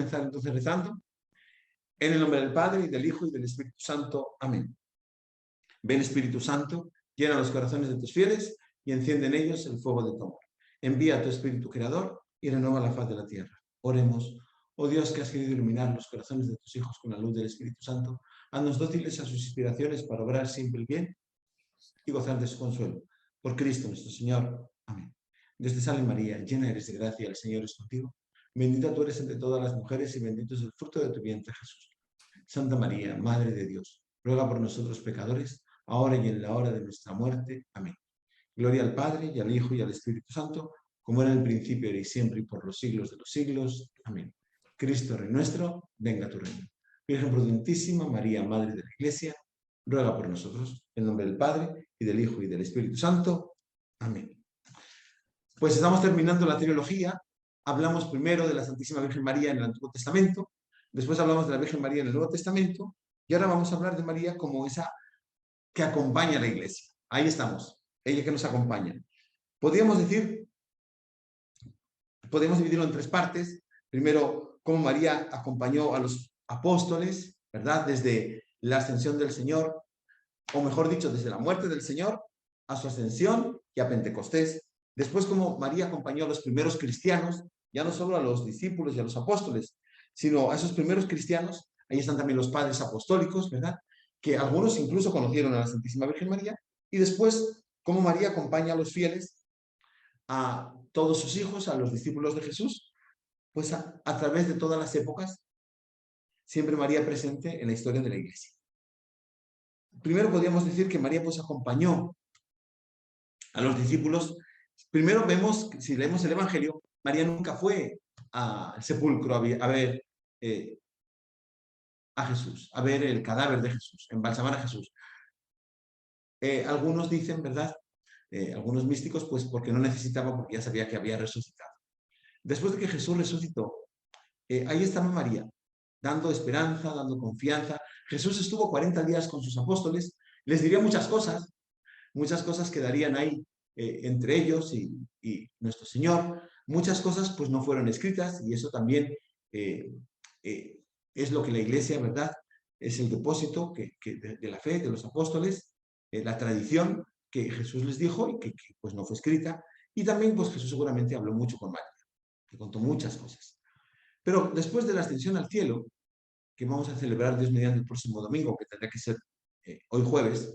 comenzar entonces rezando. En el nombre del Padre, y del Hijo, y del Espíritu Santo. Amén. Ven, Espíritu Santo, llena los corazones de tus fieles y enciende en ellos el fuego de tu amor. Envía a tu Espíritu Creador y renueva la faz de la tierra. Oremos. Oh Dios, que has querido iluminar los corazones de tus hijos con la luz del Espíritu Santo, haznos dóciles a sus inspiraciones para obrar siempre el bien y gozar de su consuelo. Por Cristo nuestro Señor. Amén. Dios te salve María, llena eres de gracia, el Señor es contigo. Bendita tú eres entre todas las mujeres y bendito es el fruto de tu vientre, Jesús. Santa María, Madre de Dios, ruega por nosotros pecadores, ahora y en la hora de nuestra muerte. Amén. Gloria al Padre, y al Hijo, y al Espíritu Santo, como era en el principio, ahora y siempre, y por los siglos de los siglos. Amén. Cristo, Rey nuestro, venga a tu reino. Virgen prudentísima, María, Madre de la Iglesia, ruega por nosotros, en nombre del Padre, y del Hijo, y del Espíritu Santo. Amén. Pues estamos terminando la trilogía. Hablamos primero de la Santísima Virgen María en el Antiguo Testamento, después hablamos de la Virgen María en el Nuevo Testamento, y ahora vamos a hablar de María como esa que acompaña a la Iglesia. Ahí estamos, ella que nos acompaña. Podríamos dividirlo en tres partes. Primero, cómo María acompañó a los apóstoles, ¿verdad? Desde la ascensión del Señor, o mejor dicho, desde la muerte del Señor a su ascensión y a Pentecostés. Después, cómo María acompañó a los primeros cristianos, ya no solo a los discípulos y a los apóstoles, sino a esos primeros cristianos. Ahí están también los padres apostólicos, ¿verdad? Que algunos incluso conocieron a la Santísima Virgen María. Y después, cómo María acompaña a los fieles, a todos sus hijos, a los discípulos de Jesús, pues a través de todas las épocas, siempre María presente en la historia de la Iglesia. Primero podríamos decir que María pues acompañó a los discípulos. Primero vemos, si leemos el Evangelio, María nunca fue al sepulcro a ver a Jesús, a ver el cadáver de Jesús, embalsamar a Jesús. Algunos dicen, ¿verdad? Algunos místicos, pues porque no necesitaba, porque ya sabía que había resucitado. Después de que Jesús resucitó, ahí estaba María, dando esperanza, dando confianza. Jesús estuvo 40 días con sus apóstoles, les diría muchas cosas quedarían ahí entre ellos y nuestro Señor. Muchas cosas pues no fueron escritas, y eso también es lo que la Iglesia, ¿verdad? Es el depósito de la fe de los apóstoles, la tradición que Jesús les dijo y que pues no fue escrita. Y también pues Jesús seguramente habló mucho con María, que contó muchas cosas. Pero después de la ascensión al cielo, que vamos a celebrar Dios mediante el próximo domingo, que tendrá que ser hoy jueves,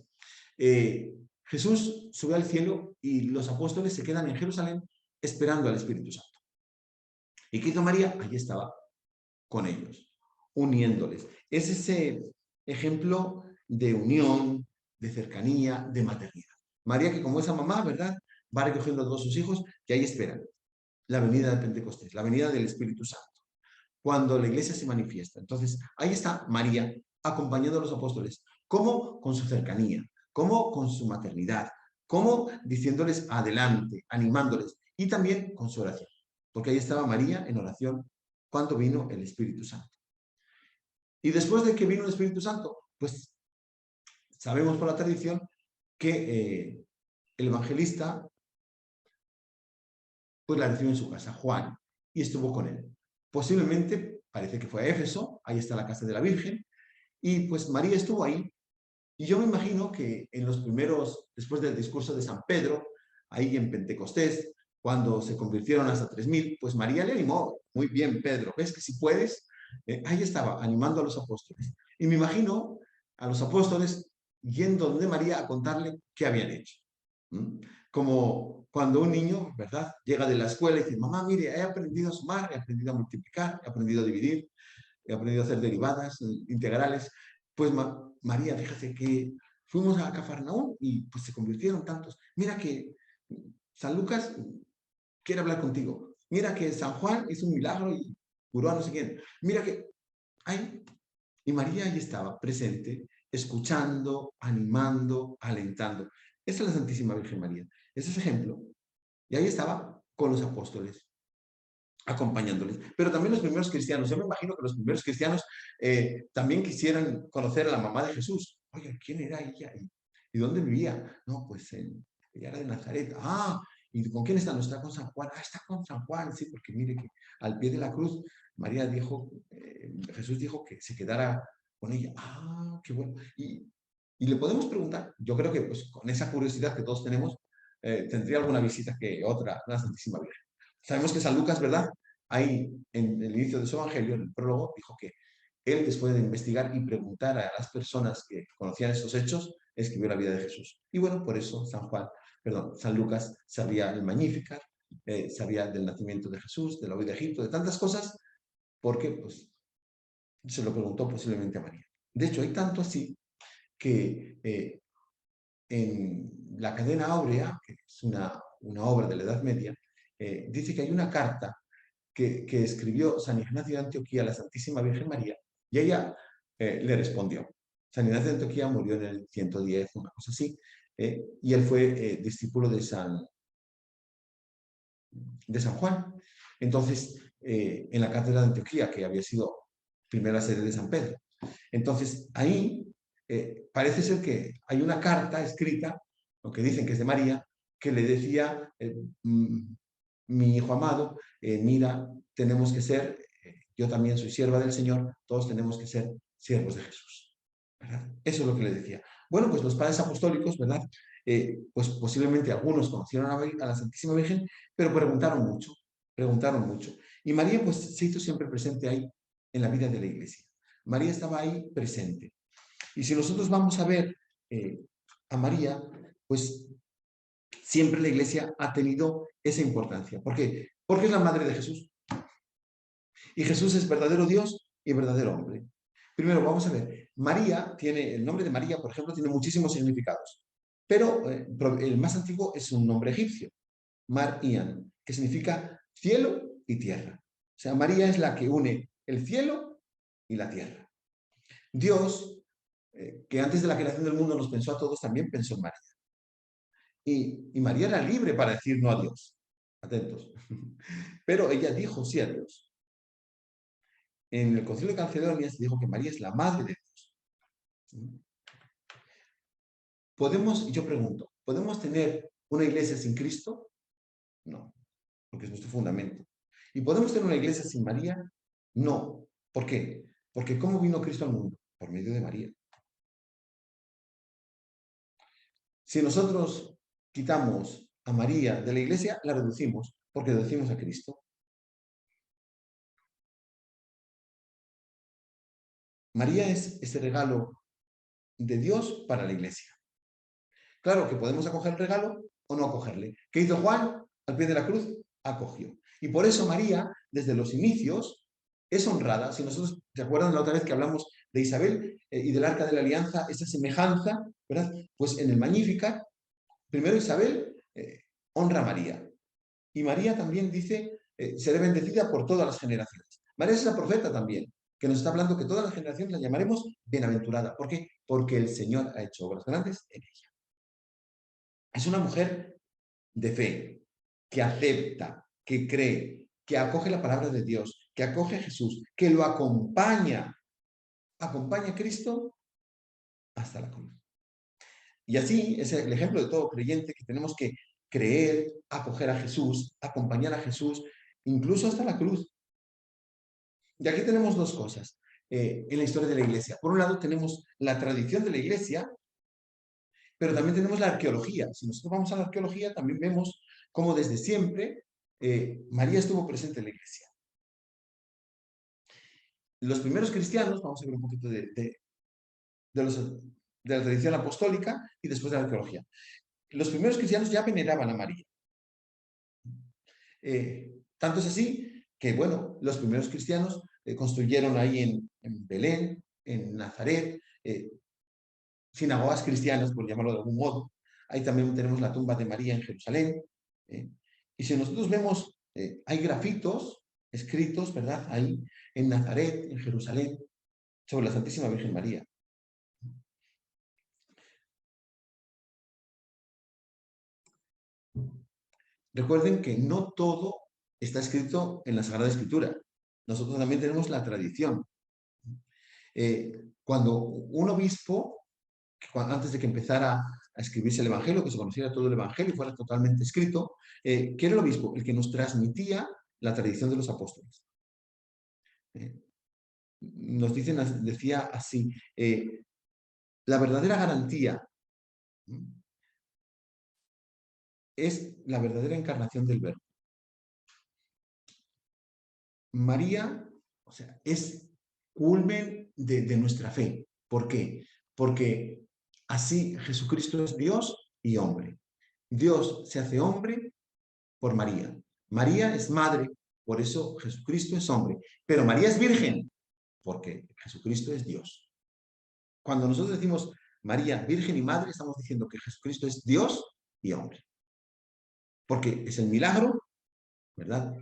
Jesús sube al cielo y los apóstoles se quedan en Jerusalén esperando al Espíritu Santo. ¿Y qué hizo María? Allí estaba con ellos, uniéndoles. Es ese ejemplo de unión, de cercanía, de maternidad. María, que como esa mamá, ¿verdad?, va recogiendo a todos sus hijos que ahí esperan la venida de Pentecostés, la venida del Espíritu Santo, cuando la Iglesia se manifiesta. Entonces, ahí está María acompañando a los apóstoles. ¿Cómo? Con su cercanía. ¿Cómo? Con su maternidad. ¿Cómo? Diciéndoles adelante, animándoles. Y también con su oración. Porque ahí estaba María en oración cuando vino el Espíritu Santo. Y después de que vino el Espíritu Santo, pues sabemos por la tradición que el evangelista pues la recibió en su casa, Juan, y estuvo con él. Posiblemente, parece que fue a Éfeso, ahí está la casa de la Virgen, y pues María estuvo ahí. Y yo me imagino que en los primeros, después del discurso de San Pedro, ahí en Pentecostés, cuando se convirtieron hasta 3000, pues María le animó. Muy bien, Pedro, ¿ves que si puedes? Ahí estaba, animando a los apóstoles. Y me imagino a los apóstoles yendo donde María a contarle qué habían hecho. Como cuando un niño, ¿verdad?, llega de la escuela y dice, mamá, mire, he aprendido a sumar, he aprendido a multiplicar, he aprendido a dividir, he aprendido a hacer derivadas, integrales. Pues María, fíjate que fuimos a Cafarnaúm y pues se convirtieron tantos. Mira que San Lucas quiere hablar contigo. Mira que San Juan hizo un milagro y curó a no sé quién. Mira que... Ay, y María ahí estaba, presente, escuchando, animando, alentando. Esa es la Santísima Virgen María. Ese es ejemplo. Y ahí estaba con los apóstoles, acompañándoles. Pero también los primeros cristianos. Yo me imagino que los primeros cristianos también quisieran conocer a la mamá de Jesús. Oye, ¿quién era ella? ¿Y dónde vivía? No, pues ella era de Nazaret. Ah, ¿y con quién está? No está con San Juan. Ah, está con San Juan, sí, porque mire que al pie de la cruz María dijo, Jesús dijo que se quedara con ella. Qué bueno. Y le podemos preguntar, yo creo que pues, con esa curiosidad que todos tenemos, tendría alguna visita que otra, la Santísima Virgen. Sabemos que San Lucas, ¿verdad? Ahí, en el inicio de su evangelio, en el prólogo, dijo que él, después de investigar y preguntar a las personas que conocían estos hechos, escribió la vida de Jesús. Y bueno, por eso San Lucas sabía el Magnificat, sabía del nacimiento de Jesús, de la huida de Egipto, de tantas cosas, porque pues, se lo preguntó posiblemente a María. De hecho, hay tanto así que en la cadena áurea, que es una obra de la Edad Media, dice que hay una carta que escribió San Ignacio de Antioquía a la Santísima Virgen María, y ella le respondió. San Ignacio de Antioquía murió en el 110, una cosa así, y él fue discípulo de San Juan. Entonces, en la cátedra de Antioquía, que había sido primera sede de San Pedro. Entonces, ahí parece ser que hay una carta escrita, lo que dicen que es de María, que le decía, mi hijo amado, mira, tenemos que ser, yo también soy sierva del Señor, todos tenemos que ser siervos de Jesús. ¿Verdad? Eso es lo que le decía. Bueno, pues los padres apostólicos, ¿verdad? Pues posiblemente algunos conocieron a la Santísima Virgen, pero preguntaron mucho, preguntaron mucho. Y María pues se hizo siempre presente ahí en la vida de la Iglesia. María estaba ahí presente. Y si nosotros vamos a ver a María, pues siempre la Iglesia ha tenido esa importancia. ¿Por qué? Porque es la madre de Jesús. Y Jesús es verdadero Dios y verdadero hombre. Primero, vamos a ver. María tiene, el nombre de María, por ejemplo, tiene muchísimos significados. Pero el más antiguo es un nombre egipcio, Mar Ian, que significa cielo y tierra. O sea, María es la que une el cielo y la tierra. Dios, que antes de la creación del mundo nos pensó a todos, también pensó en María. Y María era libre para decir no a Dios. Atentos. Pero ella dijo sí a Dios. En el Concilio de Calcedonia se dijo que María es la madre de Dios. Yo pregunto, ¿podemos tener una iglesia sin Cristo? No, porque es nuestro fundamento. ¿Y podemos tener una iglesia sin María? No. ¿Por qué? Porque ¿cómo vino Cristo al mundo? Por medio de María. Si nosotros quitamos a María de la iglesia, la reducimos, porque reducimos a Cristo. María es ese regalo de Dios para la iglesia. Claro que podemos acoger el regalo o no acogerle. ¿Qué hizo Juan? Al pie de la cruz, acogió. Y por eso María, desde los inicios, es honrada. Si nosotros, ¿se acuerdan la otra vez que hablamos de Isabel y del Arca de la Alianza, esa semejanza, ¿verdad? Pues en el Magnificat, primero Isabel honra a María. Y María también dice, seré bendecida por todas las generaciones. María es la profeta también, que nos está hablando que todas las generaciones la llamaremos bienaventurada. ¿Por qué? Porque el Señor ha hecho obras grandes en ella. Es una mujer de fe, que acepta, que cree, que acoge la palabra de Dios, que acoge a Jesús, que lo acompaña a Cristo hasta la cruz. Y así es el ejemplo de todo creyente, que tenemos que creer, acoger a Jesús, acompañar a Jesús, incluso hasta la cruz. Y aquí tenemos dos cosas en la historia de la Iglesia. Por un lado tenemos la tradición de la Iglesia, pero también tenemos la arqueología. Si nosotros vamos a la arqueología, también vemos cómo desde siempre María estuvo presente en la Iglesia. Los primeros cristianos, vamos a ver un poquito de la tradición apostólica y después de la arqueología. Los primeros cristianos ya veneraban a María. Tanto es así que, bueno, los primeros cristianos construyeron ahí en Belén, en Nazaret, sinagogas cristianas, por llamarlo de algún modo. Ahí también tenemos la tumba de María en Jerusalén. Y si nosotros vemos, hay grafitos escritos, ¿verdad? Ahí en Nazaret, en Jerusalén, sobre la Santísima Virgen María. Recuerden que no todo está escrito en la Sagrada Escritura. Nosotros también tenemos la tradición. Cuando un obispo, antes de que empezara a escribirse el Evangelio, que se conociera todo el Evangelio y fuera totalmente escrito, ¿qué era el obispo? El que nos transmitía la tradición de los apóstoles. eh, decía así, la verdadera garantía es la verdadera encarnación del Verbo. María, o sea, es culmen de nuestra fe. ¿Por qué? Porque así Jesucristo es Dios y hombre. Dios se hace hombre por María. María es madre, por eso Jesucristo es hombre. Pero María es virgen, porque Jesucristo es Dios. Cuando nosotros decimos María, virgen y madre, estamos diciendo que Jesucristo es Dios y hombre. Porque es el milagro, ¿verdad?,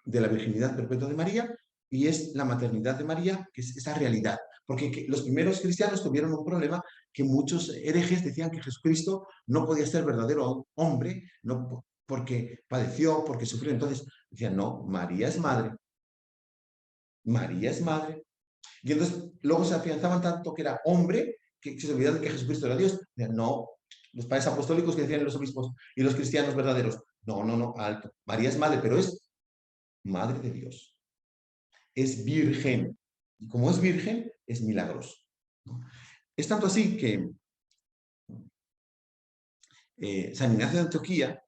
de la virginidad perpetua de María, y es la maternidad de María, que es esa realidad. Porque los primeros cristianos tuvieron un problema, que muchos herejes decían que Jesucristo no podía ser verdadero hombre, no, porque padeció, porque sufrió. Entonces decían, no, María es madre. María es madre. Y entonces luego se afianzaban tanto que era hombre, que se olvidaban de que Jesucristo era Dios. Decían, no, los padres apostólicos que decían los obispos y los cristianos verdaderos, no, no, no, alto. María es madre, pero es madre de Dios. Es virgen. Y como es virgen, es milagroso, ¿no? Es tanto así que San Ignacio de Antioquía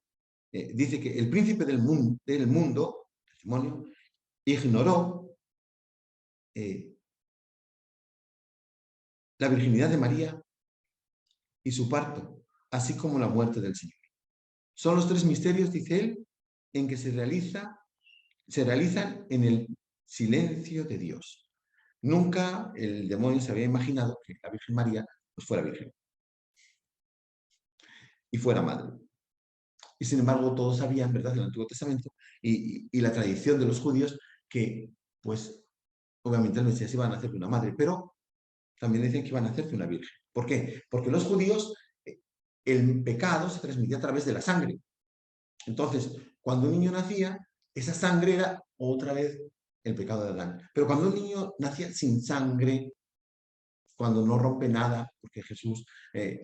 dice que el príncipe del mundo, el demonio, ignoró la virginidad de María y su parto, así como la muerte del Señor. Son los tres misterios, dice él, en que se realizan en el silencio de Dios. Nunca el demonio se había imaginado que la Virgen María pues, fuera virgen y fuera madre. Y sin embargo, todos sabían, ¿verdad?, del Antiguo Testamento y la tradición de los judíos que, pues, obviamente el Mesías iba a nacer de una madre, pero también decían que iba a nacer de una virgen. ¿Por qué? Porque los judíos, el pecado se transmitía a través de la sangre. Entonces, cuando un niño nacía, esa sangre era otra vez el pecado de Adán. Pero cuando un niño nacía sin sangre, cuando no rompe nada, porque Jesús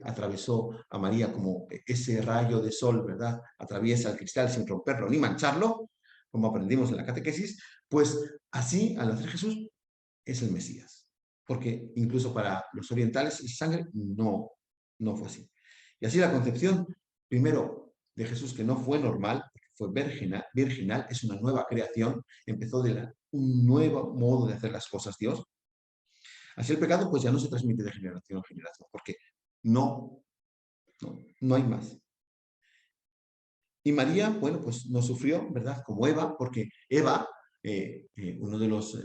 atravesó a María como ese rayo de sol, ¿verdad? Atraviesa el cristal sin romperlo ni mancharlo, como aprendimos en la catequesis, pues así, al nacer Jesús, es el Mesías. Porque incluso para los orientales esa sangre no fue así. Y así la concepción, primero, de Jesús, que no fue normal, fue virginal, es una nueva creación, empezó de un nuevo modo de hacer las cosas Dios. Así el pecado pues ya no se transmite de generación en generación, porque no hay más. Y María, bueno, pues no sufrió, ¿verdad? Como Eva, porque Eva, uno de los,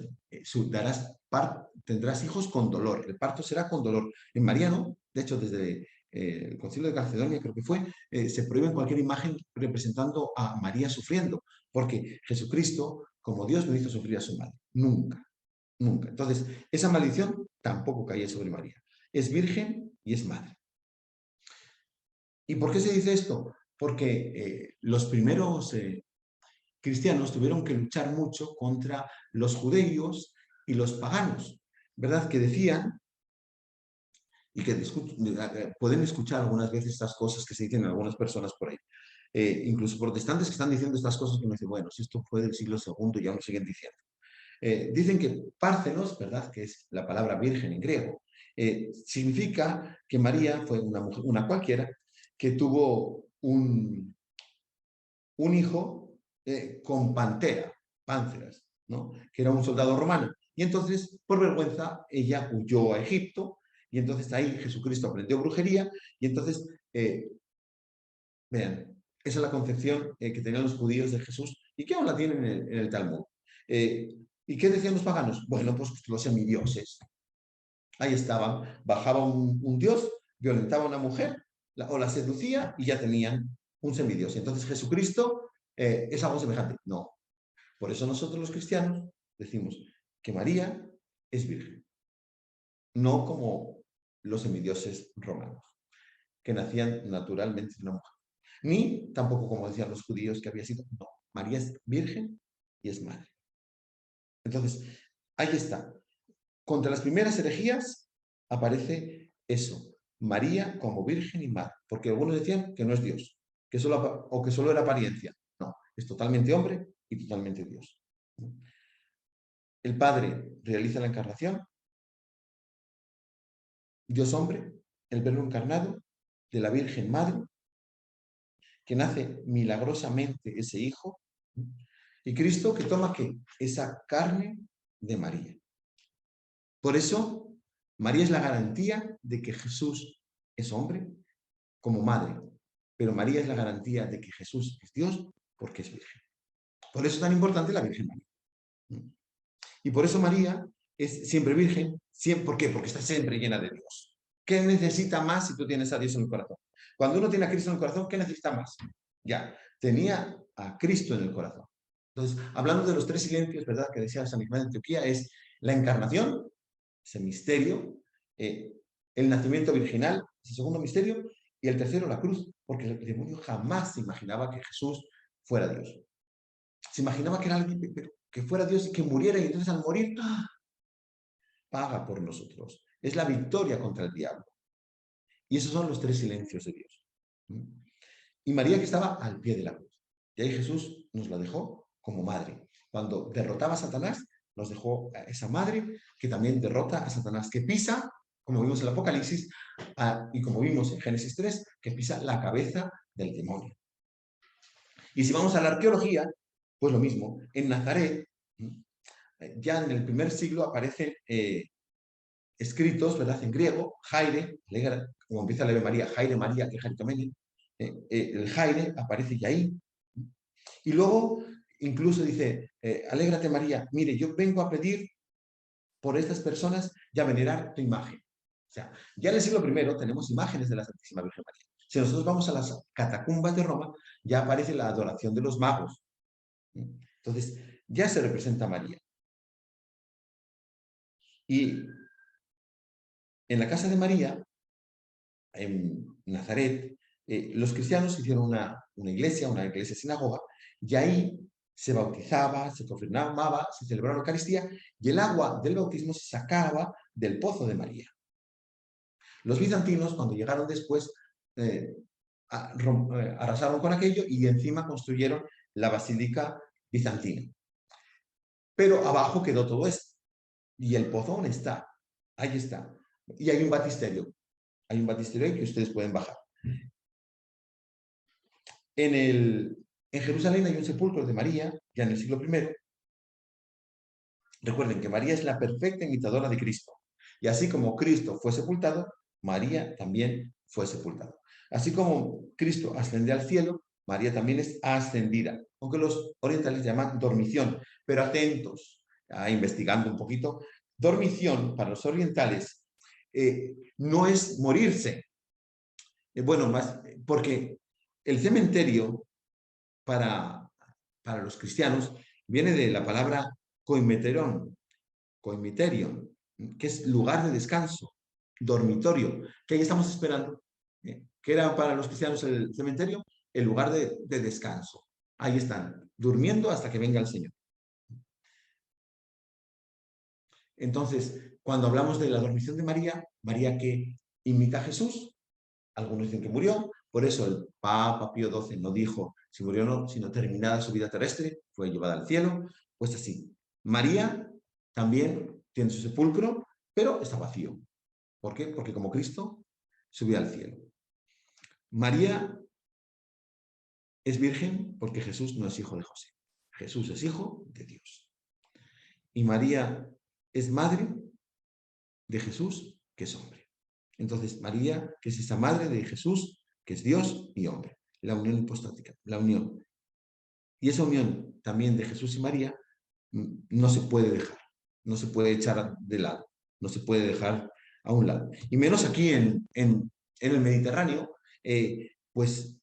tendrás hijos con dolor, el parto será con dolor. En María no, de hecho desde el Concilio de Calcedonia creo que fue, se prohíbe cualquier imagen representando a María sufriendo, porque Jesucristo, como Dios, no hizo sufrir a su madre, nunca. Nunca. Entonces, esa maldición tampoco caía sobre María. Es virgen y es madre. ¿Y por qué se dice esto? Porque los primeros cristianos tuvieron que luchar mucho contra los judíos y los paganos, ¿verdad? Que decían, y que pueden escuchar algunas veces estas cosas que se dicen en algunas personas por ahí, incluso protestantes que están diciendo estas cosas que me dicen, bueno, si esto fue del siglo II, ya lo siguen diciendo. Dicen que Párcenos, ¿verdad?, que es la palabra virgen en griego, significa que María fue una mujer, una cualquiera, que tuvo un hijo con Pánceras, ¿no?, que era un soldado romano. Y entonces, por vergüenza, ella huyó a Egipto, y entonces ahí Jesucristo aprendió brujería, y entonces, vean, esa es la concepción que tenían los judíos de Jesús, y que aún la tienen en el Talmud. ¿Y qué decían los paganos? Bueno, pues los semidioses. Ahí estaban, bajaba un dios, violentaba a una mujer, o la seducía y ya tenían un semidios. Entonces Jesucristo es algo semejante. No. Por eso nosotros los cristianos decimos que María es virgen. No como los semidioses romanos, que nacían naturalmente de una mujer. Ni tampoco como decían los judíos que había sido. No, María es virgen y es madre. Entonces, ahí está. Contra las primeras herejías aparece eso, María como virgen y madre, porque algunos decían que no es Dios, que solo era apariencia. No, es totalmente hombre y totalmente Dios. el Padre realiza la encarnación, Dios hombre, el Verbo encarnado, de la Virgen Madre, que nace milagrosamente ese Hijo, y Cristo que toma ¿qué? Esa carne de María. Por eso, María es la garantía de que Jesús es hombre como madre, pero María es la garantía de que Jesús es Dios porque es virgen. Por eso es tan importante la Virgen María. Y por eso María es siempre virgen. ¿Por qué? Porque está siempre llena de Dios. ¿Qué necesita más si tú tienes a Dios en el corazón? Cuando uno tiene a Cristo en el corazón, ¿qué necesita más? Ya, tenía a Cristo en el corazón. Entonces, hablando de los tres silencios, ¿verdad?, que decía San Nicolás de Antioquía, es la encarnación, ese misterio, el nacimiento virginal, ese segundo misterio, y el tercero, la cruz, porque el demonio jamás se imaginaba que Jesús fuera Dios. Se imaginaba que era alguien que fuera Dios y que muriera, y entonces al morir, paga por nosotros. Es la victoria contra el diablo. Y esos son los tres silencios de Dios. Y María, que estaba al pie de la cruz. Y ahí Jesús nos la dejó como madre. Cuando derrotaba a Satanás, nos dejó a esa madre que también derrota a Satanás, que pisa, como vimos en el Apocalipsis, y como vimos en Génesis 3, que pisa la cabeza del demonio. Y si vamos a la arqueología, pues lo mismo. En Nazaret, ya en el primer siglo aparecen escritos, ¿verdad?, en griego, Jaire, como empieza la Ave María, Jaire María, que Jaritomene, el Jaire aparece ya ahí. Y luego incluso dice, alégrate María, mire, yo vengo a pedir por estas personas y a venerar tu imagen. O sea, ya en el siglo I tenemos imágenes de la Santísima Virgen María. Si nosotros vamos a las catacumbas de Roma, ya aparece la adoración de los magos. Entonces, ya se representa a María. Y en la casa de María, en Nazaret, los cristianos hicieron una iglesia sinagoga, y ahí se bautizaba, se confirmaba, se celebraba la Eucaristía, y el agua del bautismo se sacaba del pozo de María. Los bizantinos, cuando llegaron después, arrasaron con aquello y encima construyeron la basílica bizantina. Pero abajo quedó todo esto. Y el pozo aún está. Ahí está. Y hay un baptisterio. Hay un baptisterio ahí que ustedes pueden bajar. En Jerusalén hay un sepulcro de María, ya en el siglo I. Recuerden que María es la perfecta imitadora de Cristo. Y así como Cristo fue sepultado, María también fue sepultada. Así como Cristo ascendió al cielo, María también es ascendida, aunque los orientales llaman dormición. Pero atentos, investigando un poquito, dormición para los orientales no es morirse. Bueno, más porque el cementerio para los cristianos viene de la palabra coimeterion, que es lugar de descanso, dormitorio, que ahí estamos esperando, que era para los cristianos el cementerio, el lugar de descanso. Ahí están, durmiendo hasta que venga el Señor. Entonces, cuando hablamos de la dormición de María, María que imita a Jesús, algunos dicen que murió, por eso el Papa Pío XII no dijo si murió o no, sino terminada su vida terrestre, fue llevada al cielo, pues así. María también tiene su sepulcro, pero está vacío. ¿Por qué? Porque como Cristo subió al cielo. María es virgen porque Jesús no es hijo de José. Jesús es hijo de Dios. Y María es madre de Jesús, que es hombre. Entonces, María, que es esa madre de Jesús, que es Dios y hombre. La unión hipostática, la unión. Y esa unión también de Jesús y María no se puede dejar, no se puede echar de lado, no se puede dejar a un lado. Y menos aquí en el Mediterráneo, pues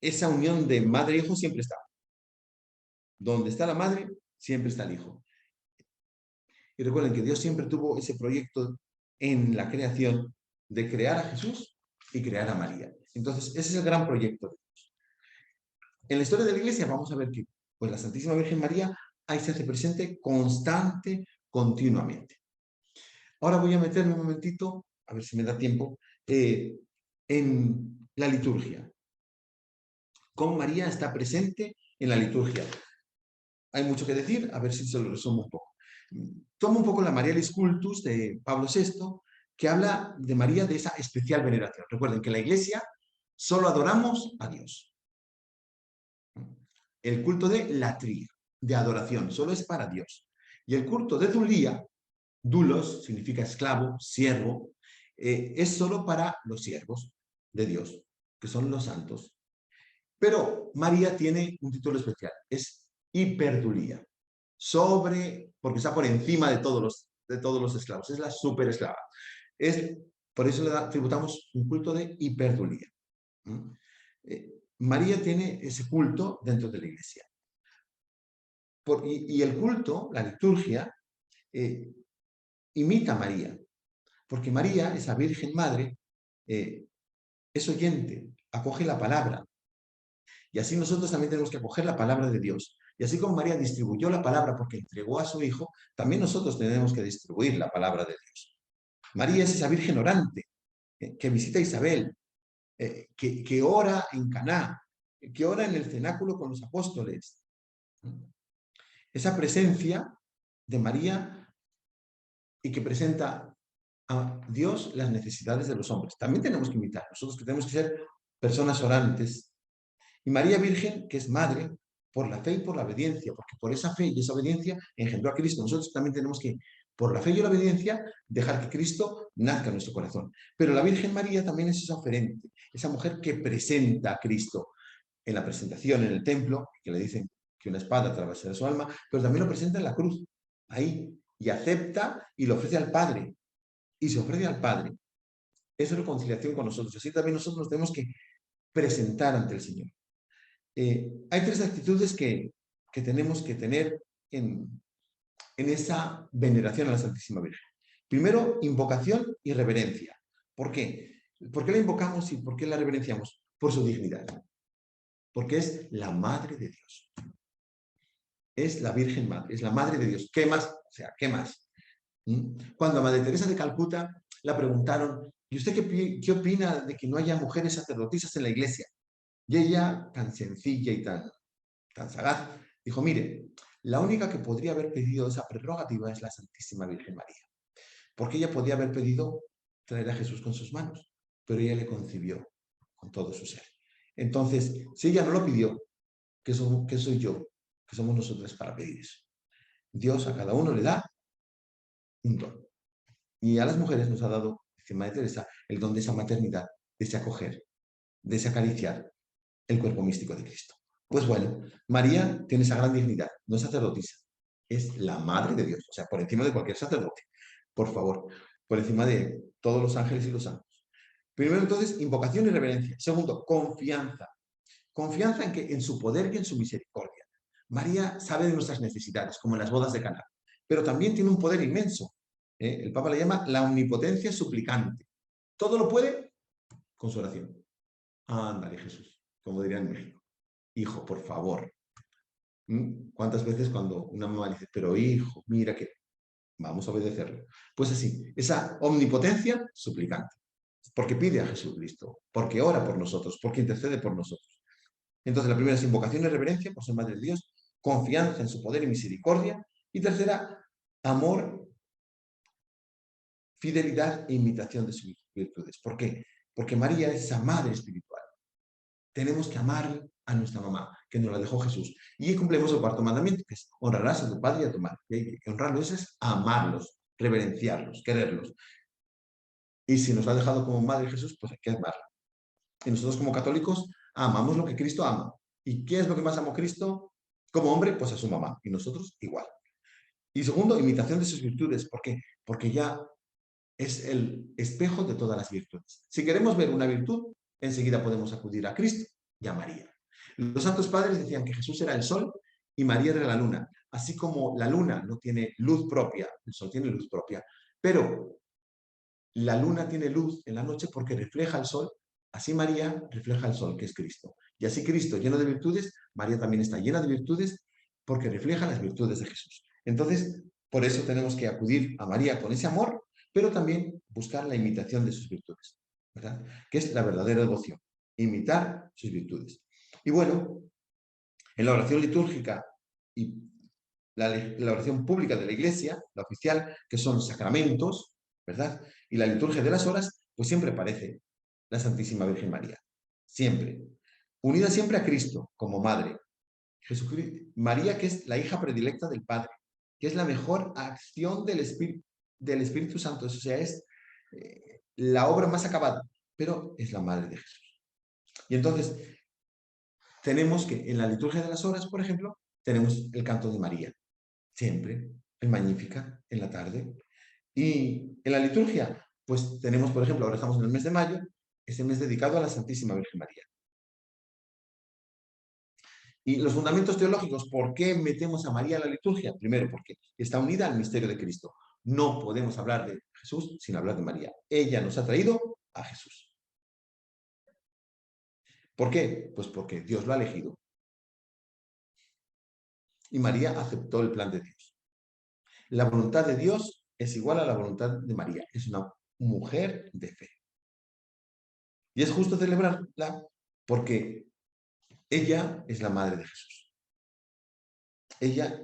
esa unión de madre e hijo siempre está. Donde está la madre, siempre está el hijo. Y recuerden que Dios siempre tuvo ese proyecto en la creación de crear a Jesús y crear a María. Entonces, ese es el gran proyecto de Dios. En la historia de la Iglesia vamos a ver que pues, la Santísima Virgen María ahí se hace presente constante, continuamente. Ahora voy a meterme un momentito, a ver si me da tiempo, en la liturgia. Cómo María está presente en la liturgia. Hay mucho que decir, a ver si se lo resumo un poco. Tomo un poco la Marialis Cultus de Pablo VI, que habla de María de esa especial veneración. Recuerden que en la Iglesia solo adoramos a Dios. El culto de latría, de adoración, solo es para Dios. Y el culto de Dulía, dulos significa esclavo, siervo, es solo para los siervos de Dios, que son los santos. Pero María tiene un título especial, es hiperdulía, porque está por encima de todos los esclavos, es la super esclava. Por eso tributamos un culto de hiperdulía. María tiene ese culto dentro de la Iglesia. Y el culto, la liturgia, imita a María, porque María, esa Virgen Madre, es oyente, acoge la palabra. Y así nosotros también tenemos que acoger la palabra de Dios. Y así como María distribuyó la palabra porque entregó a su Hijo, también nosotros tenemos que distribuir la palabra de Dios. María es esa Virgen orante que visita a Isabel, que ora en Caná, que ora en el cenáculo con los apóstoles. Esa presencia de María y que presenta a Dios las necesidades de los hombres. También tenemos que imitar, nosotros que tenemos que ser personas orantes. Y María Virgen, que es madre, por la fe y por la obediencia, porque por esa fe y esa obediencia engendró a Cristo. Nosotros también tenemos que, por la fe y la obediencia, dejar que Cristo nazca en nuestro corazón. Pero la Virgen María también es esa oferente, esa mujer que presenta a Cristo en la presentación en el templo, que le dicen que una espada atravesará su alma, pero también lo presenta en la cruz, ahí, y acepta y lo ofrece al Padre, y se ofrece al Padre. Es reconciliación con nosotros. Así también nosotros nos tenemos que presentar ante el Señor. Hay tres actitudes que tenemos que tener en esa veneración a la Santísima Virgen. Primero, invocación y reverencia. ¿Por qué? ¿Por qué la invocamos y por qué la reverenciamos? Por su dignidad. Porque es la Madre de Dios. Es la Virgen Madre, es la Madre de Dios. ¿Qué más? O sea, ¿qué más? Cuando a Madre Teresa de Calcuta la preguntaron, ¿y usted qué opina de que no haya mujeres sacerdotisas en la iglesia? Y ella, tan sencilla y tan sagaz, dijo, mire, la única que podría haber pedido esa prerrogativa es la Santísima Virgen María, porque ella podía haber pedido traer a Jesús con sus manos, pero ella le concibió con todo su ser. Entonces, si ella no lo pidió, ¿qué soy yo? ¿Qué somos nosotros para pedir eso? Dios a cada uno le da un don. Y a las mujeres nos ha dado, dice Madre Teresa, el don de esa maternidad, de ese acoger, de ese acariciar el cuerpo místico de Cristo. Pues bueno, María tiene esa gran dignidad, no es sacerdotisa, es la Madre de Dios, o sea, por encima de cualquier sacerdote, por favor, por encima de todos los ángeles y los santos. Primero, entonces, invocación y reverencia. Segundo, confianza. Confianza en su poder y en su misericordia. María sabe de nuestras necesidades, como en las bodas de Caná, pero también tiene un poder inmenso. El Papa la llama la omnipotencia suplicante. Todo lo puede con su oración. Ándale, Jesús, como dirían en México. Hijo, por favor. ¿Cuántas veces cuando una mamá dice, pero hijo, mira que vamos a obedecerlo? Pues así, esa omnipotencia suplicante. Porque pide a Jesucristo, porque ora por nosotros, porque intercede por nosotros. Entonces, la primera es invocación y reverencia por ser Madre de Dios, confianza en su poder y misericordia. Y tercera, amor, fidelidad e imitación de sus virtudes. ¿Por qué? Porque María es esa madre espiritual. Tenemos que amar a nuestra mamá, que nos la dejó Jesús. Y cumplimos el cuarto mandamiento, que es honrarás a tu padre y a tu madre. Y honrarlos es amarlos, reverenciarlos, quererlos. Y si nos ha dejado como madre Jesús, pues hay que amarla. Y nosotros como católicos amamos lo que Cristo ama. ¿Y qué es lo que más amó Cristo? Como hombre, pues a su mamá. Y nosotros igual. Y segundo, imitación de sus virtudes. ¿Por qué? Porque ya es el espejo de todas las virtudes. Si queremos ver una virtud, enseguida podemos acudir a Cristo y a María. Los santos padres decían que Jesús era el sol y María era la luna. Así como la luna no tiene luz propia, el sol tiene luz propia, pero la luna tiene luz en la noche porque refleja el sol, así María refleja el sol, que es Cristo. Y así Cristo, lleno de virtudes, María también está llena de virtudes porque refleja las virtudes de Jesús. Entonces, por eso tenemos que acudir a María con ese amor, pero también buscar la imitación de sus virtudes, ¿verdad? Que es la verdadera devoción, imitar sus virtudes. Y bueno, en la oración litúrgica y la oración pública de la Iglesia, la oficial, que son sacramentos, ¿verdad? Y la liturgia de las horas, pues siempre aparece la Santísima Virgen María. Siempre. Unida siempre a Cristo como madre. María, que es la hija predilecta del Padre, que es la mejor acción del Espíritu Santo, o sea, es la obra más acabada, pero es la madre de Jesús. Y entonces, tenemos que en la liturgia de las horas, por ejemplo, tenemos el canto de María, siempre, el Magnífica en la tarde. Y en la liturgia, pues tenemos, por ejemplo, ahora estamos en el mes de mayo, es el mes dedicado a la Santísima Virgen María. Y los fundamentos teológicos, ¿por qué metemos a María en la liturgia? Primero, porque está unida al misterio de Cristo. No podemos hablar de Jesús sin hablar de María. Ella nos ha traído a Jesús. ¿Por qué? Pues porque Dios lo ha elegido. Y María aceptó el plan de Dios. La voluntad de Dios es igual a la voluntad de María. Es una mujer de fe. Y es justo celebrarla porque ella es la madre de Jesús. Ella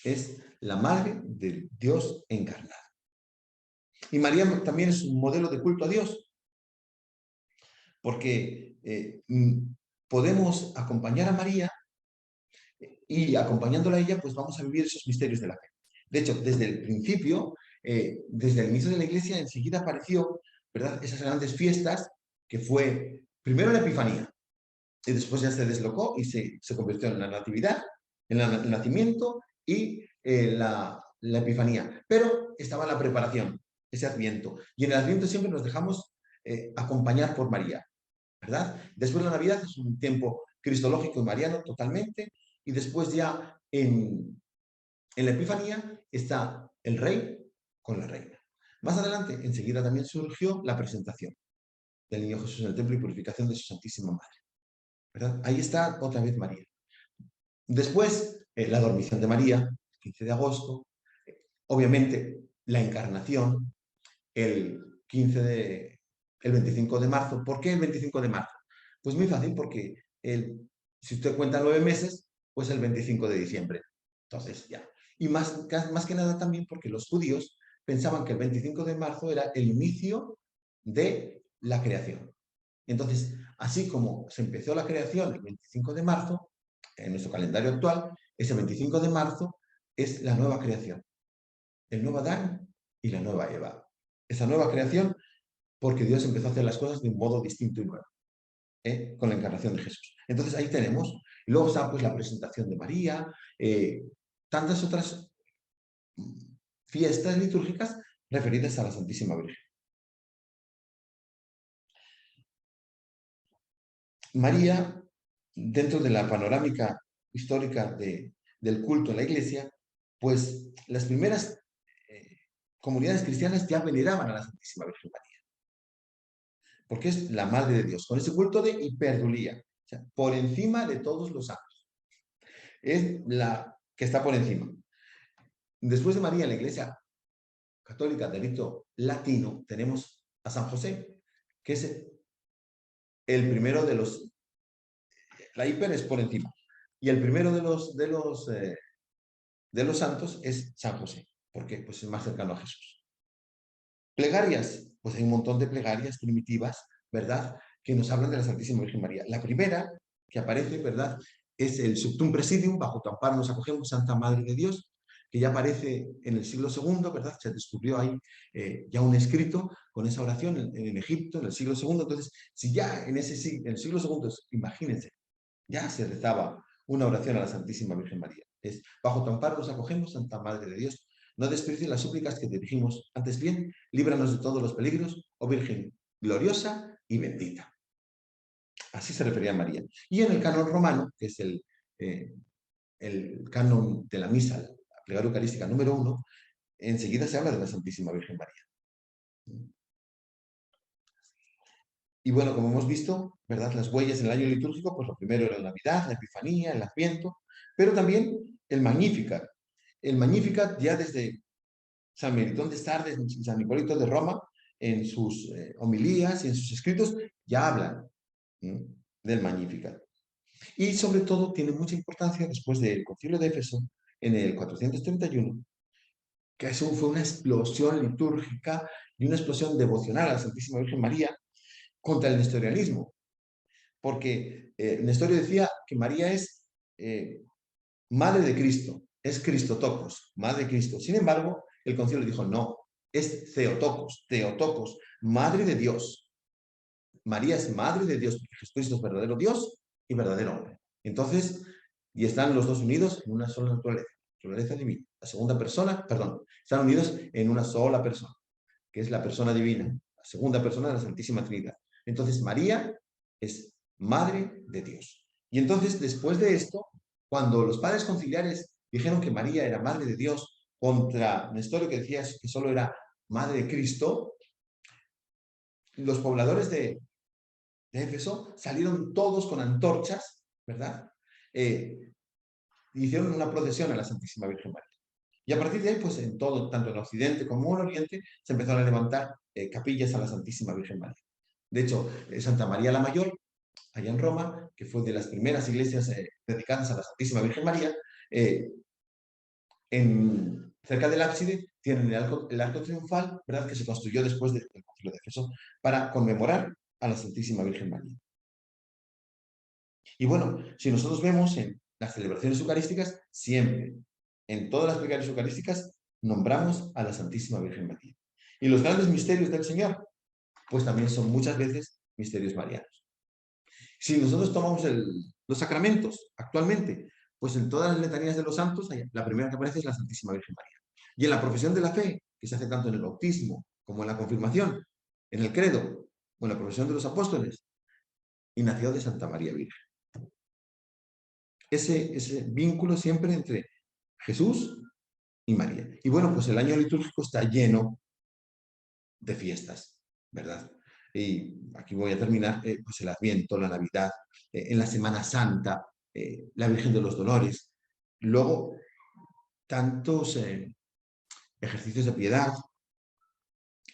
es la madre del Dios encarnado. Y María también es un modelo de culto a Dios, porque podemos acompañar a María y acompañándola a ella, pues vamos a vivir esos misterios de la fe. De hecho, desde el principio, desde el inicio de la Iglesia, enseguida apareció, ¿verdad?, esas grandes fiestas que fue primero la Epifanía, y después ya se deslocó y se convirtió en la Natividad, en el nacimiento y la Epifanía. Pero estaba la preparación, ese Adviento. Y en el Adviento siempre nos dejamos acompañar por María, ¿verdad? Después la Navidad es un tiempo cristológico y mariano totalmente. Y después ya en la Epifanía está el rey con la reina. Más adelante, enseguida también surgió la presentación del niño Jesús en el templo y purificación de su Santísima Madre, ¿verdad? Ahí está otra vez María. Después, la dormición de María, el 15 de agosto, obviamente la encarnación, el 25 de marzo. ¿Por qué el 25 de marzo? Pues muy fácil, porque si usted cuenta 9 meses, pues el 25 de diciembre. Entonces, ya. Y más que nada también porque los judíos pensaban que el 25 de marzo era el inicio de la creación. Entonces, así como se empezó la creación el 25 de marzo, en nuestro calendario actual, ese 25 de marzo es la nueva creación. El nuevo Adán y la nueva Eva. Esa nueva creación porque Dios empezó a hacer las cosas de un modo distinto y nuevo, con la encarnación de Jesús. Entonces ahí tenemos. Y luego está pues la presentación de María, tantas otras fiestas litúrgicas referidas a la Santísima Virgen. María, dentro de la panorámica histórica del culto en la Iglesia, pues las primeras comunidades cristianas ya veneraban a la Santísima Virgen María, porque es la Madre de Dios, con ese culto de hiperdulía, o sea, por encima de todos los santos. Es la que está por encima. Después de María, en la Iglesia católica de rito latino, tenemos a San José, que es el primero de los... La hiper es por encima. Y el primero de los santos es San José, porque pues, es más cercano a Jesús. Plegarias, pues hay un montón de plegarias primitivas, ¿verdad?, que nos hablan de la Santísima Virgen María. La primera que aparece, ¿verdad?, es el Subtum Presidium, bajo tu amparo nos acogemos, Santa Madre de Dios, que ya aparece en el siglo II, ¿verdad? Se descubrió ahí ya un escrito con esa oración en Egipto, en el siglo II. Entonces, si ya en el siglo II, imagínense, ya se rezaba una oración a la Santísima Virgen María. Es, bajo tu amparo nos acogemos, Santa Madre de Dios. No desprecies las súplicas que te dirigimos. Antes bien, líbranos de todos los peligros, oh Virgen gloriosa y bendita. Así se refería a María. Y en el canon romano, que es el canon de la misa, la plegaria eucarística número 1, enseguida se habla de la Santísima Virgen María. Y bueno, como hemos visto, ¿verdad?, las huellas en el año litúrgico, pues lo primero era la Navidad, la Epifanía, el Adviento, pero también el Magnificat. El Magnificat ya desde San Meritón de Sardes, San Hipólito de Roma, en sus homilías y en sus escritos, ya hablan del Magnificat. Y sobre todo tiene mucha importancia después del Concilio de Éfeso, en el 431, que eso fue una explosión litúrgica y una explosión devocional a la Santísima Virgen María contra el nestorianismo, porque Nestorio decía que María es madre de Cristo, es Cristotocos, madre de Cristo. Sin embargo, el concilio dijo, no, es Theotocos, Theotocos, madre de Dios. María es madre de Dios, porque Jesucristo es verdadero Dios y verdadero hombre. Entonces, y están los dos unidos en una sola naturaleza divina. La segunda persona, perdón, están unidos en una sola persona, que es la persona divina, la segunda persona de la Santísima Trinidad. Entonces, María es madre de Dios. Y entonces, después de esto, cuando los padres conciliares dijeron que María era madre de Dios contra Nestorio, que decía que solo era madre de Cristo, los pobladores de Éfeso salieron todos con antorchas, ¿verdad? Hicieron una procesión a la Santísima Virgen María. Y a partir de ahí, pues en todo, tanto en Occidente como en Oriente, se empezaron a levantar capillas a la Santísima Virgen María. De hecho, Santa María la Mayor, allá en Roma, que fue de las primeras iglesias dedicadas a la Santísima Virgen María, cerca del ábside tienen el arco triunfal, ¿verdad?, que se construyó después del Concilio de Éfeso para conmemorar a la Santísima Virgen María. Y bueno, si nosotros vemos en las celebraciones eucarísticas, siempre, en todas las plegarias eucarísticas, nombramos a la Santísima Virgen María. Y los grandes misterios del Señor, pues también son muchas veces misterios marianos. Si nosotros tomamos los sacramentos actualmente, pues en todas las letanías de los santos, la primera que aparece es la Santísima Virgen María. Y en la profesión de la fe, que se hace tanto en el bautismo como en la confirmación, en el credo o en la profesión de los apóstoles, y nació de Santa María Virgen. Ese vínculo siempre entre Jesús y María. Y bueno, pues el año litúrgico está lleno de fiestas, ¿verdad? Y aquí voy a terminar, pues el Adviento, la Navidad, en la Semana Santa, la Virgen de los Dolores. Luego, tantos ejercicios de piedad,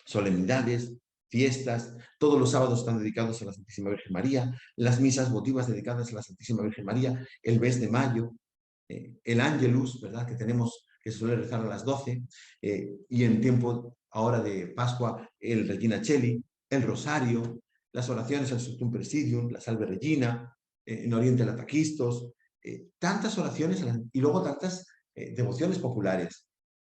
solemnidades, fiestas, todos los sábados están dedicados a la Santísima Virgen María, las misas votivas dedicadas a la Santísima Virgen María, el mes de mayo, el Ángelus, ¿verdad?, que tenemos, que se suele rezar a las 12, y en tiempo ahora de Pascua, el Regina Cheli, el Rosario, las oraciones al Subtum Presidium, la Salve Regina, en Oriente el Ataquistos, tantas oraciones y luego tantas devociones populares,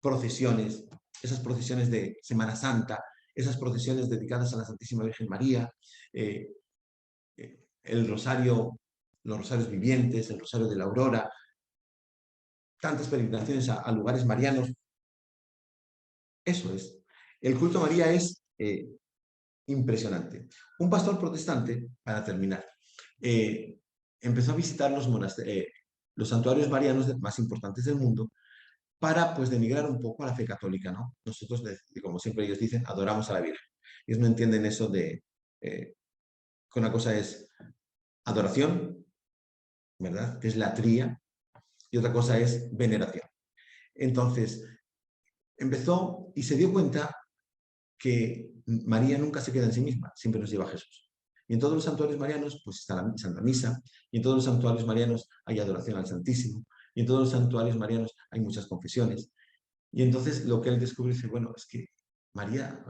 procesiones, esas procesiones de Semana Santa, esas procesiones dedicadas a la Santísima Virgen María, el rosario, los rosarios vivientes, el rosario de la Aurora, tantas peregrinaciones a lugares marianos. Eso es. El culto a María es impresionante. Un pastor protestante, para terminar, empezó a visitar los santuarios marianos más importantes del mundo para, pues, denigrar un poco a la fe católica, ¿no? Nosotros, como siempre ellos dicen, adoramos a la Virgen. Ellos no entienden eso de que una cosa es adoración, ¿verdad?, que es latría, y otra cosa es veneración. Entonces, empezó y se dio cuenta que María nunca se queda en sí misma, siempre nos lleva a Jesús. Y en todos los santuarios marianos, pues está la Santa Misa, y en todos los santuarios marianos hay adoración al Santísimo, y en todos los santuarios marianos hay muchas confesiones. Y entonces lo que él descubre dice, bueno, es que María,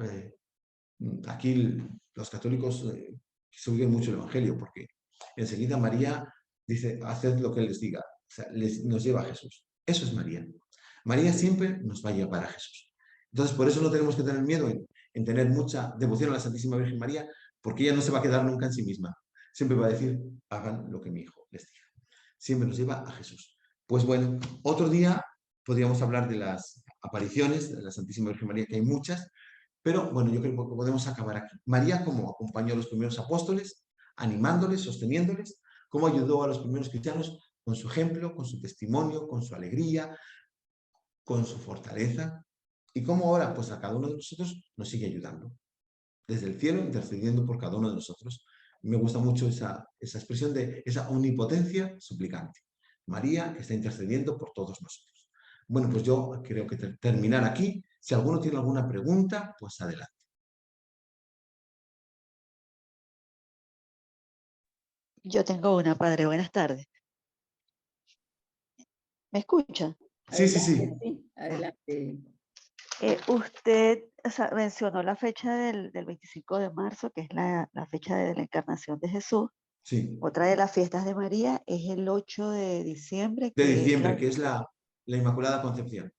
aquí los católicos se oyen mucho el Evangelio, porque enseguida María dice, haced lo que él les diga, o sea, nos lleva a Jesús. Eso es María. María siempre nos va a llevar a Jesús. Entonces, por eso no tenemos que tener miedo en tener mucha devoción a la Santísima Virgen María, porque ella no se va a quedar nunca en sí misma. Siempre va a decir, hagan lo que mi hijo les diga. Siempre nos lleva a Jesús. Pues bueno, otro día podríamos hablar de las apariciones de la Santísima Virgen María, que hay muchas, pero bueno, yo creo que podemos acabar aquí. María, como acompañó a los primeros apóstoles, animándoles, sosteniéndoles, cómo ayudó a los primeros cristianos con su ejemplo, con su testimonio, con su alegría, con su fortaleza, y cómo ahora, pues a cada uno de nosotros nos sigue ayudando, desde el cielo, intercediendo por cada uno de nosotros. Me gusta mucho esa expresión de esa omnipotencia suplicante. María que está intercediendo por todos nosotros. Bueno, pues yo creo que terminar aquí. Si alguno tiene alguna pregunta, pues adelante. Yo tengo una, padre. Buenas tardes. ¿Me escucha? Sí, sí, Adelante, sí. sí, adelante. Usted, o sea, mencionó la fecha del 25 de marzo, que es la fecha de la encarnación de Jesús. Sí. Otra de las fiestas de María es el 8 de diciembre, De que es diciembre, que es la Inmaculada Concepción.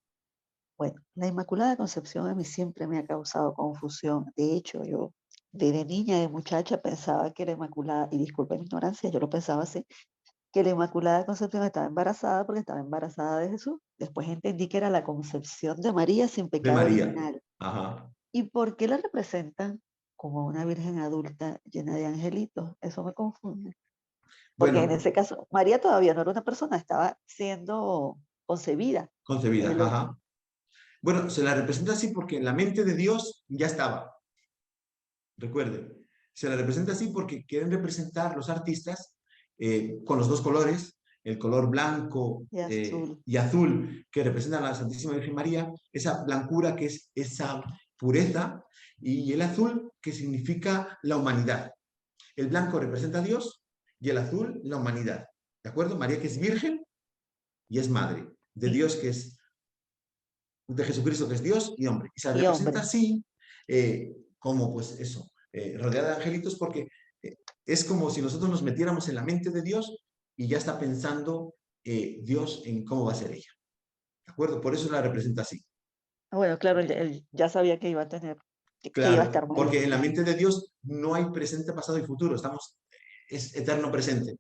bueno, la Inmaculada Concepción a mí siempre me ha causado confusión. De hecho, yo desde niña, de muchacha, pensaba que la Inmaculada, y disculpe mi ignorancia, yo lo pensaba así, que la Inmaculada Concepción estaba embarazada porque estaba embarazada de Jesús. Después entendí que era la concepción de María sin De pecado María. original. Ajá. ¿Y por qué la representan como una virgen adulta llena de angelitos? Eso me confunde. Porque en Bueno, ese caso, María todavía no era una persona, estaba siendo concebida en concebida. el Ajá. útero. Bueno, se la representa así porque en la mente de Dios ya estaba. Recuerden, se la representa así porque quieren representar los artistas con los dos colores, el color blanco Y azul. y azul que representan a la Santísima Virgen María, esa blancura que es esa pureza, y el azul que significa la humanidad. El blanco representa a Dios y el azul la humanidad. ¿De acuerdo? María que es virgen y es madre de Y, Dios que es de Jesucristo que es Dios y hombre. Y se y representa hombre. así, como pues eso, rodeada de angelitos, porque es como si nosotros nos metiéramos en la mente de Dios y ya está pensando Dios en cómo va a ser ella. ¿De acuerdo? Por eso la representa así. Bueno, claro, él ya sabía que iba a tener, que iba a estar Claro, María. porque en la mente de Dios no hay presente, pasado y futuro, estamos, es eterno presente.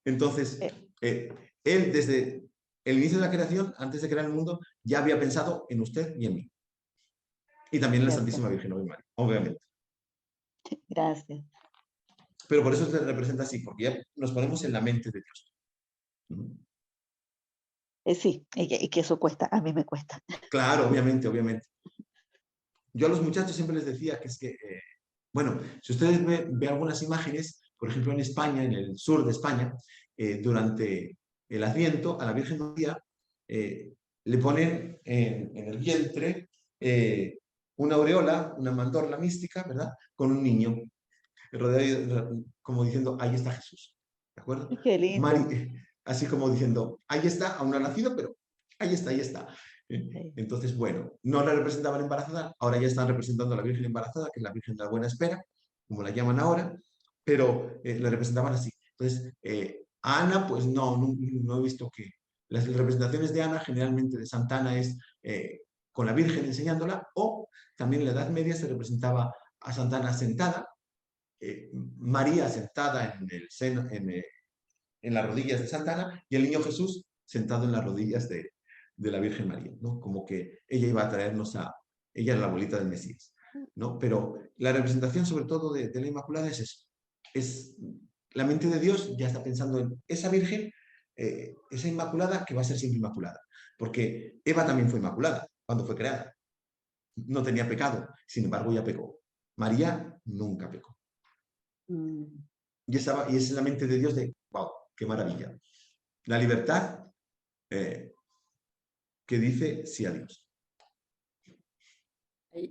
Entonces, Eh, eh, él desde el inicio de la creación, antes de crear el mundo, ya había pensado en usted y en mí. Y también en la cierto, Santísima Virgen, obviamente. gracias. Pero por eso se representa así, porque ya nos ponemos en la mente de Dios. Sí, y que eso cuesta, a mí me cuesta. Claro, obviamente, obviamente. Yo a los muchachos siempre les decía que es que, bueno, si ustedes ven algunas imágenes, por ejemplo en España, en el sur de España, durante el Adviento a la Virgen María, le ponen en el vientre una aureola, una mandorla mística, ¿verdad? Con un niño rodeado, como diciendo, ahí está Jesús. ¿De acuerdo? Qué lindo. Así como diciendo, ahí está, aún no ha nacido, pero ahí está, ahí está. Sí. Entonces, bueno, no la representaban embarazada, ahora ya están representando a la Virgen embarazada, que es la Virgen de la Buena Espera, como la llaman ahora, pero la representaban así. Entonces, a Ana, pues no he visto que las representaciones de Ana, generalmente de Santa Ana, es con la Virgen enseñándola, o también en la Edad Media se representaba a Santa Ana sentada, María sentada en el seno, en las rodillas de Santa Ana y el niño Jesús sentado en las rodillas de la Virgen María, ¿no? Como que ella iba a traernos ella era la abuelita del Mesías, ¿no? Pero la representación sobre todo de la Inmaculada es eso, es la mente de Dios ya está pensando en esa Virgen, esa Inmaculada que va a ser siempre Inmaculada, porque Eva también fue Inmaculada cuando fue creada, no tenía pecado, sin embargo ya pecó. María nunca pecó. Mm. Y esa es la mente de Dios de, wow, qué maravilla. La libertad que dice sí a Dios.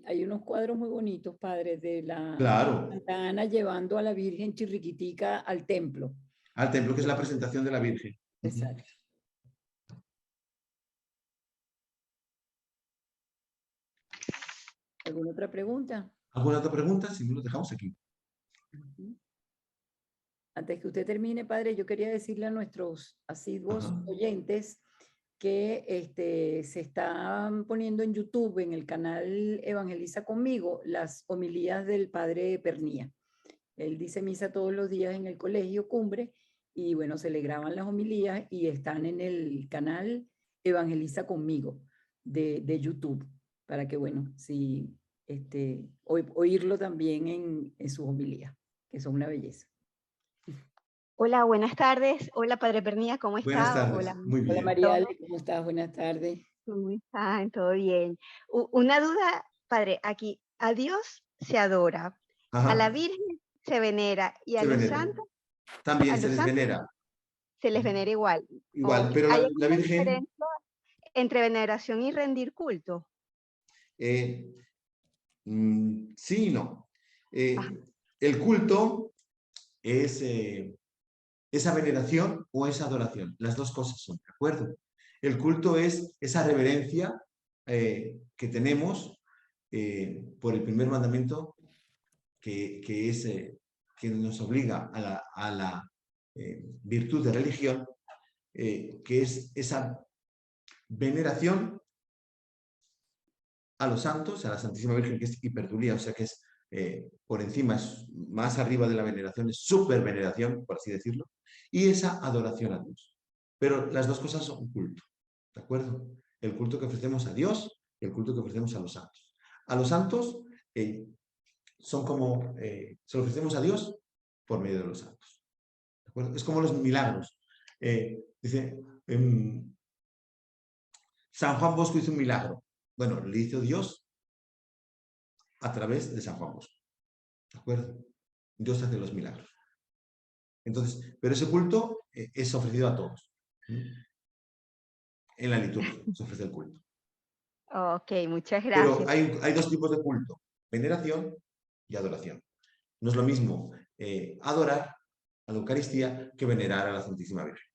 Hay unos cuadros muy bonitos, padre, de la Claro, Santa Ana llevando a la Virgen Chirriquitica al templo. al templo, que es la presentación de la Virgen. Exacto. ¿Alguna otra pregunta? ¿Alguna otra pregunta? Si no, lo dejamos aquí. Ujú. Antes que usted termine, padre, yo quería decirle a nuestros asiduos Ajá. oyentes que se están poniendo en YouTube, en el canal Evangeliza Conmigo, las homilías del padre Pernía. Él dice misa todos los días en el colegio Cumbre y bueno, se le graban las homilías y están en el canal Evangeliza Conmigo de YouTube, para que bueno, si oírlo también en sus homilías, que son una belleza. Hola, buenas tardes. Hola, Padre Pernía, ¿cómo Buenas está? Hola, tardes. Muy Hola bien. María Ale, todos. ¿cómo estás? Buenas tardes. ¿Cómo están? ¿Todo bien? Una duda, Padre, aquí, a Dios se adora, a la Ajá. Virgen se venera y Se venera. a También se los les santos venera. se les venera igual. Igual, Ok. pero ¿Hay la alguna Virgen, diferencia entre veneración y rendir culto? eh, sí y no. Ajá. El culto es esa veneración o esa adoración. Las dos cosas son, ¿de acuerdo? El culto es esa reverencia que tenemos por el primer mandamiento que es, que nos obliga a la virtud de religión, que es esa veneración a los santos, a la Santísima Virgen, que es hiperdulia, o sea que es por encima, es más arriba de la veneración, es super veneración, por así decirlo, y esa adoración a Dios. Pero las dos cosas son culto, ¿de acuerdo? El culto que ofrecemos a Dios y el culto que ofrecemos a los santos. A los santos son como, se lo ofrecemos a Dios por medio de los santos. ¿De acuerdo? Es como los milagros. Dice, San Juan Bosco hizo un milagro. Bueno, le hizo Dios a través de San Juan Bosco. ¿De acuerdo? Dios hace los milagros. Entonces, pero ese culto es ofrecido a todos. En la liturgia se ofrece el culto. Ok, muchas Pero gracias. hay dos tipos de culto, veneración y adoración. No es lo mismo adorar a la Eucaristía que venerar a la Santísima Virgen.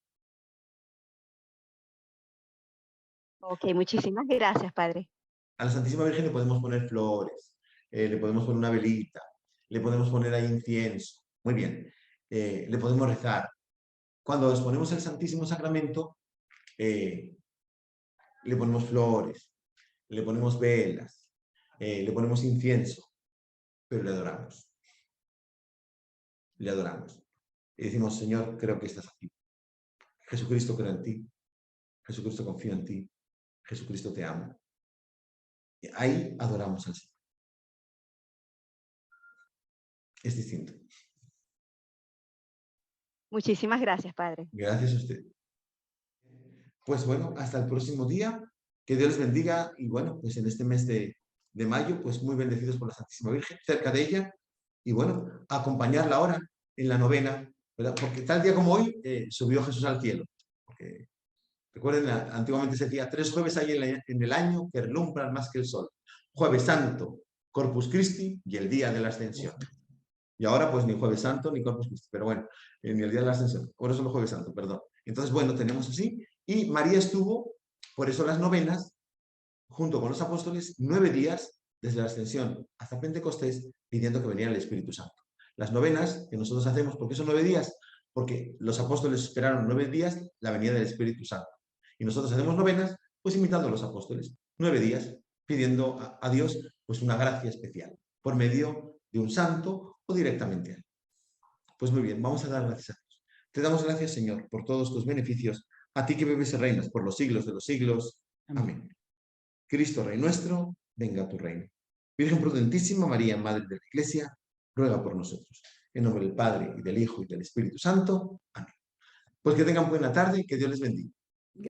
Ok, muchísimas gracias, Padre. A la Santísima Virgen le podemos poner flores, le podemos poner una velita, le podemos poner ahí incienso. Muy bien. Le podemos rezar. Cuando exponemos el Santísimo Sacramento, le ponemos flores, le ponemos velas, le ponemos incienso, pero le adoramos. Le adoramos. Y decimos, Señor, creo que estás aquí. Jesucristo, creo en ti. Jesucristo, confío en ti. Jesucristo, te amo. Y ahí adoramos al Señor. Es distinto. Muchísimas gracias, Padre. Gracias a usted. Pues bueno, hasta el próximo día. Que Dios les bendiga. Y bueno, pues en este mes de mayo, pues muy bendecidos por la Santísima Virgen, cerca de ella. Y bueno, acompañarla ahora en la novena, ¿verdad? Porque tal día como hoy subió Jesús al cielo. Porque, recuerden, antiguamente se decía, 3 jueves hay en el año que relumbran más que el sol. Jueves Santo, Corpus Christi y el día de la Ascensión. Y ahora pues ni Jueves Santo ni Corpus Christi, pero bueno, ni el día de la Ascensión. Ahora solo Jueves Santo, perdón. Entonces, bueno, tenemos así. Y María estuvo, por eso las novenas, junto con los apóstoles, 9 días desde la Ascensión hasta Pentecostés, pidiendo que viniera el Espíritu Santo. Las novenas que nosotros hacemos, ¿por qué son 9 días? Porque los apóstoles esperaron 9 días la venida del Espíritu Santo. Y nosotros hacemos novenas, pues imitando a los apóstoles. 9 días, pidiendo a Dios pues una gracia especial, por medio de un santo o directamente a él. Pues muy bien, vamos a dar gracias a Dios. Te damos gracias, Señor, por todos tus beneficios, a ti que vives y reinas por los siglos de los siglos. Amén. Cristo, Rey nuestro, venga a tu reino. Virgen prudentísima, María, Madre de la Iglesia, ruega por nosotros. En nombre del Padre, y del Hijo, y del Espíritu Santo. Amén. Pues que tengan buena tarde y que Dios les bendiga.